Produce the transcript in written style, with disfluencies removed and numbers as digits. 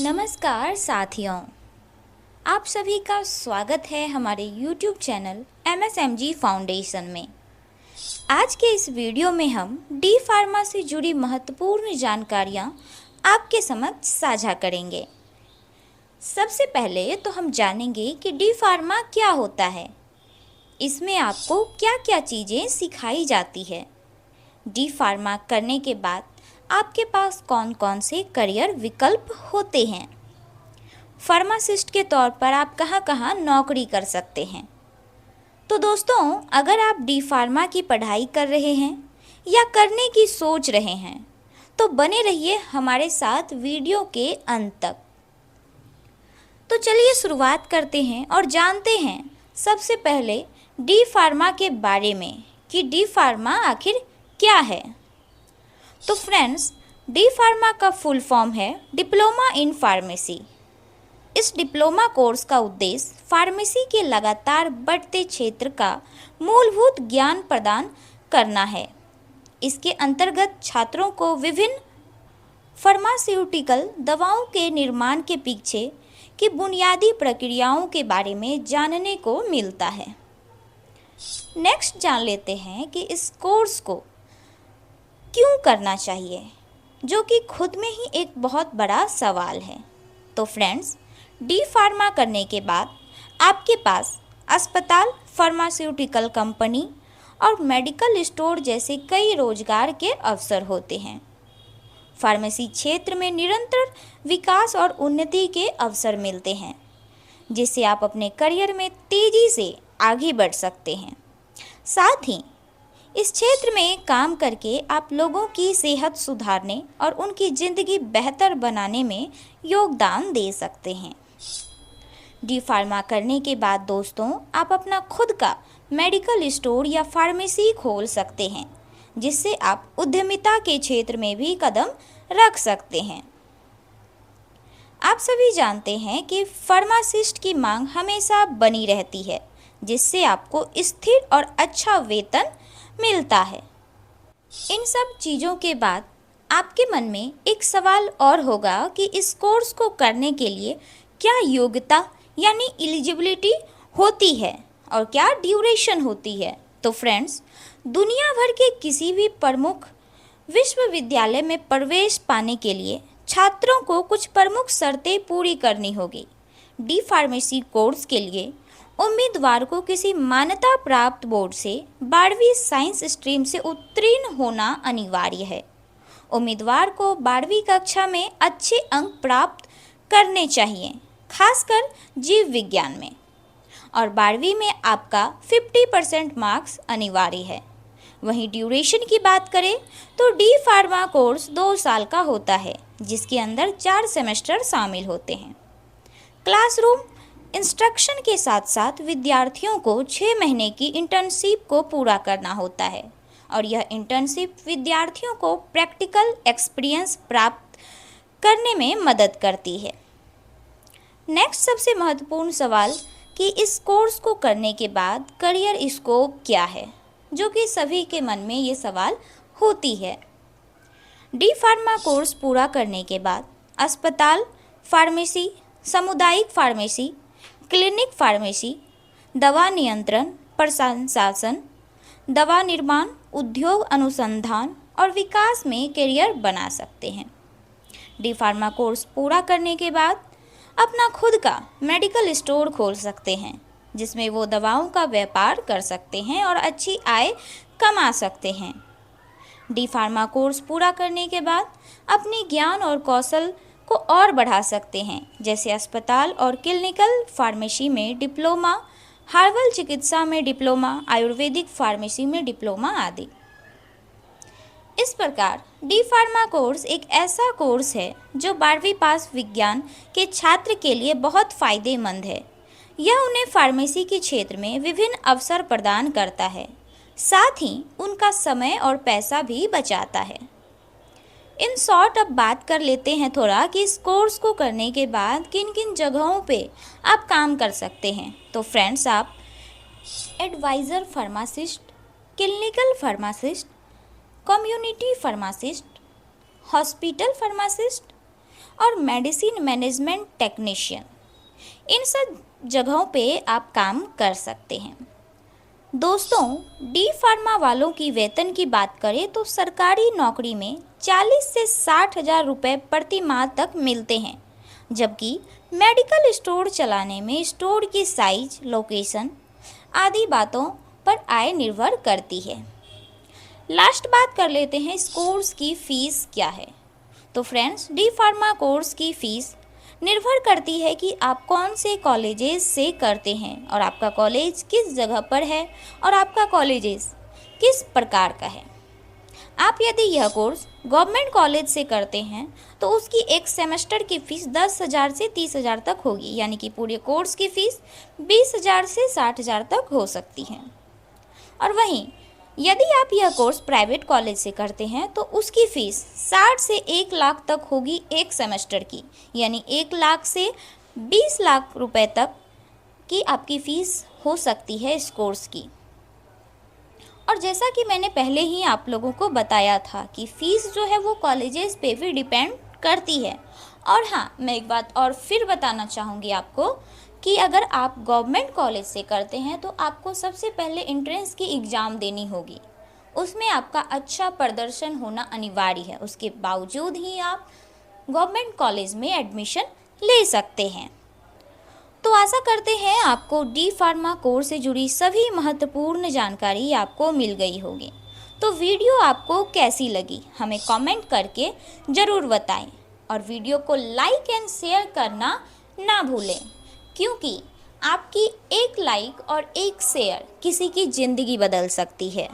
नमस्कार साथियों, आप सभी का स्वागत है हमारे YouTube चैनल MSMG फाउंडेशन में। आज के इस वीडियो में हम डी फार्मा से जुड़ी महत्वपूर्ण जानकारियाँ आपके समक्ष साझा करेंगे। सबसे पहले तो हम जानेंगे कि डी फार्मा क्या होता है, इसमें आपको क्या क्या चीज़ें सिखाई जाती है। डी फार्मा करने के बाद आपके पास कौन कौन से करियर विकल्प होते हैं। फार्मासिस्ट के तौर पर आप कहाँ कहाँ नौकरी कर सकते हैं। तो दोस्तों, अगर आप डी फार्मा की पढ़ाई कर रहे हैं या करने की सोच रहे हैं तो बने रहिए हमारे साथ वीडियो के अंत तक। तो चलिए शुरुआत करते हैं और जानते हैं सबसे पहले डी फार्मा के बारे में कि डी फार्मा आखिर क्या है। तो फ्रेंड्स, डी फार्मा का फुल फॉर्म है डिप्लोमा इन फार्मेसी। इस डिप्लोमा कोर्स का उद्देश्य फार्मेसी के लगातार बढ़ते क्षेत्र का मूलभूत ज्ञान प्रदान करना है। इसके अंतर्गत छात्रों को विभिन्न फार्मास्यूटिकल दवाओं के निर्माण के पीछे की बुनियादी प्रक्रियाओं के बारे में जानने को मिलता है। नेक्स्ट जान लेते हैं कि इस कोर्स को क्यों करना चाहिए, जो कि खुद में ही एक बहुत बड़ा सवाल है। तो फ्रेंड्स, डी फार्मा करने के बाद आपके पास अस्पताल, फार्मास्यूटिकल कंपनी और मेडिकल स्टोर जैसे कई रोजगार के अवसर होते हैं। फार्मेसी क्षेत्र में निरंतर विकास और उन्नति के अवसर मिलते हैं, जिससे आप अपने करियर में तेजी से आगे बढ़ सकते हैं। साथ ही इस क्षेत्र में काम करके आप लोगों की सेहत सुधारने और उनकी ज़िंदगी बेहतर बनाने में योगदान दे सकते हैं। डी फार्मा करने के बाद दोस्तों, आप अपना खुद का मेडिकल स्टोर या फार्मेसी खोल सकते हैं, जिससे आप उद्यमिता के क्षेत्र में भी कदम रख सकते हैं। आप सभी जानते हैं कि फार्मासिस्ट की मांग हमेशा बनी रहती है, जिससे आपको स्थिर और अच्छा वेतन मिलता है। इन सब चीज़ों के बाद आपके मन में एक सवाल और होगा कि इस कोर्स को करने के लिए क्या योग्यता यानी एलिजिबिलिटी होती है और क्या ड्यूरेशन होती है। तो फ्रेंड्स, दुनिया भर के किसी भी प्रमुख विश्वविद्यालय में प्रवेश पाने के लिए छात्रों को कुछ प्रमुख शर्तें पूरी करनी होगी। डी फार्मेसी कोर्स के लिए उम्मीदवार को किसी मान्यता प्राप्त बोर्ड से 12वीं साइंस स्ट्रीम से उत्तीर्ण होना अनिवार्य है। उम्मीदवार को 12वीं कक्षा में अच्छे अंक प्राप्त करने चाहिए, खासकर जीव विज्ञान में, और 12वीं में आपका 50% मार्क्स अनिवार्य है। वहीं ड्यूरेशन की बात करें तो डी फार्मा कोर्स 2 साल का होता है, जिसके अंदर 4 सेमेस्टर शामिल होते हैं। क्लासरूम इंस्ट्रक्शन के साथ साथ विद्यार्थियों को 6 महीने की इंटर्नशिप को पूरा करना होता है, और यह इंटर्नशिप विद्यार्थियों को प्रैक्टिकल एक्सपीरियंस प्राप्त करने में मदद करती है। नेक्स्ट सबसे महत्वपूर्ण सवाल कि इस कोर्स को करने के बाद करियर स्कोप क्या है, जो कि सभी के मन में ये सवाल होती है। डी फार्मा कोर्स पूरा करने के बाद अस्पताल, फार्मेसी, सामुदायिक फार्मेसी, क्लिनिक फार्मेसी, दवा नियंत्रण, प्रशासन, दवा निर्माण, उद्योग अनुसंधान और विकास में करियर बना सकते हैं। डी फार्मा कोर्स पूरा करने के बाद अपना खुद का मेडिकल स्टोर खोल सकते हैं, जिसमें वो दवाओं का व्यापार कर सकते हैं और अच्छी आय कमा सकते हैं। डी फार्मा कोर्स पूरा करने के बाद अपने ज्ञान और कौशल को और बढ़ा सकते हैं, जैसे अस्पताल और क्लिनिकल फार्मेसी में डिप्लोमा, हर्बल चिकित्सा में डिप्लोमा, आयुर्वेदिक फार्मेसी में डिप्लोमा आदि। इस प्रकार डी फार्मा कोर्स एक ऐसा कोर्स है जो 12वीं पास विज्ञान के छात्र के लिए बहुत फायदेमंद है। यह उन्हें फार्मेसी के क्षेत्र में विभिन्न अवसर प्रदान करता है, साथ ही उनका समय और पैसा भी बचाता है। इन शॉर्ट अब बात कर लेते हैं थोड़ा कि इस कोर्स को करने के बाद किन किन जगहों पे आप काम कर सकते हैं। तो फ्रेंड्स, आप adviser pharmacist, clinical pharmacist, community pharmacist, hospital pharmacist और मेडिसिन मैनेजमेंट टेक्नीशियन, इन सब जगहों पे आप काम कर सकते हैं। दोस्तों, डी फार्मा वालों की वेतन की बात करें तो सरकारी नौकरी में 40 से 60 हज़ार रुपये प्रति माह तक मिलते हैं, जबकि मेडिकल स्टोर चलाने में स्टोर की साइज, लोकेशन आदि बातों पर आय निर्भर करती है। लास्ट बात कर लेते हैं इस कोर्स की फ़ीस क्या है। तो फ्रेंड्स, डी फार्मा कोर्स की फ़ीस निर्भर करती है कि आप कौन से कॉलेजेस से करते हैं और आपका कॉलेज किस जगह पर है और आपका कॉलेजेस किस प्रकार का है। आप यदि यह कोर्स गवर्नमेंट कॉलेज से करते हैं तो उसकी एक सेमेस्टर की फ़ीस 10,000 से 30,000 तक होगी, यानी कि पूरे कोर्स की फ़ीस 20,000 से 60,000 तक हो सकती है। और वहीं यदि आप यह कोर्स प्राइवेट कॉलेज से करते हैं तो उसकी फ़ीस 60 से 1 लाख तक होगी एक सेमेस्टर की, यानी 1 लाख से 20 लाख रुपए तक की आपकी फ़ीस हो सकती है इस कोर्स की। और जैसा कि मैंने पहले ही आप लोगों को बताया था कि फ़ीस जो है वो कॉलेजेस पे भी डिपेंड करती है। और हाँ, मैं एक बात और फिर बताना चाहूँगी आपको कि अगर आप गवर्नमेंट कॉलेज से करते हैं तो आपको सबसे पहले एंट्रेंस की एग्ज़ाम देनी होगी। उसमें आपका अच्छा प्रदर्शन होना अनिवार्य है, उसके बावजूद ही आप गवर्नमेंट कॉलेज में एडमिशन ले सकते हैं। तो आशा करते हैं आपको डी फार्मा कोर्स से जुड़ी सभी महत्वपूर्ण जानकारी आपको मिल गई होगी। तो वीडियो आपको कैसी लगी हमें कमेंट करके ज़रूर बताएं और वीडियो को लाइक एंड शेयर करना ना भूलें, क्योंकि आपकी एक लाइक और एक शेयर किसी की ज़िंदगी बदल सकती है।